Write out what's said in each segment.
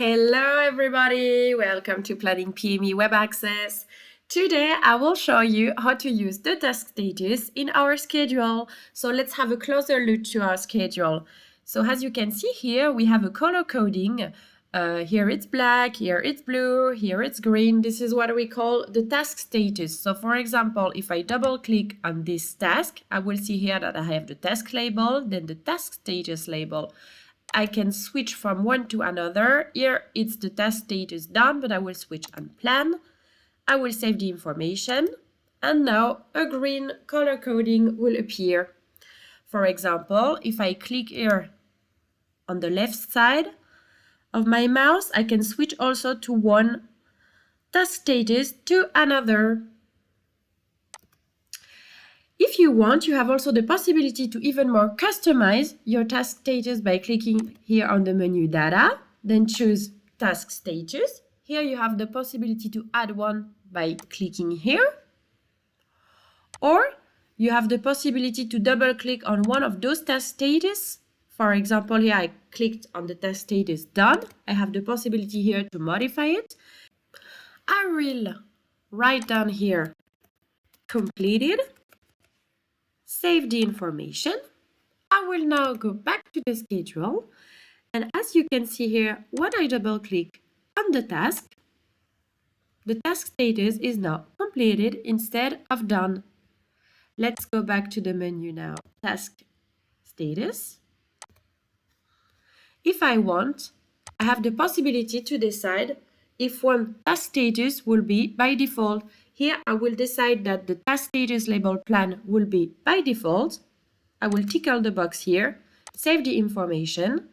Hello everybody, welcome to PlanningPME Web Access. Today I will show you how to use the task status in our schedule. So let's have a closer look to our schedule. So as you can see here, we have a color coding. Here it's black, here it's blue, here it's green. This is what we call the task status. So for example, if I double click on this task, I will see here that I have the task label, then the task status label. I can switch from one to another. Here it's the task status done, but I will switch on plan. I will save the information. And now a green color coding will appear. For example, if I click here on the left side of my mouse, I can switch also to one task status to another. If you want, you have also the possibility to even more customize your task status by clicking here on the menu Data, then choose Task Status. Here you have the possibility to add one by clicking here. Or you have the possibility to double click on one of those task status. For example, here I clicked on the task status Done. I have the possibility here to modify it. I will write down here Completed. Save the information. I will now go back to the schedule, and as you can see here, when I double click on the task status is now completed instead of done. Let's go back to the menu now, task status. If I want, I have the possibility to decide if one task status will be by default. Here I will decide that the task status label plan will be by default. I will tickle the box here, save the information,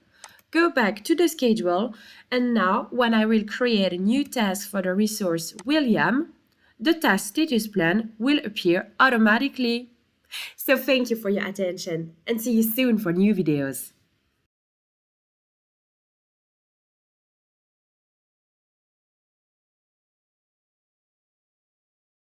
go back to the schedule, and now when I will create a new task for the resource William, the task status plan will appear automatically. So thank you for your attention and see you soon for new videos.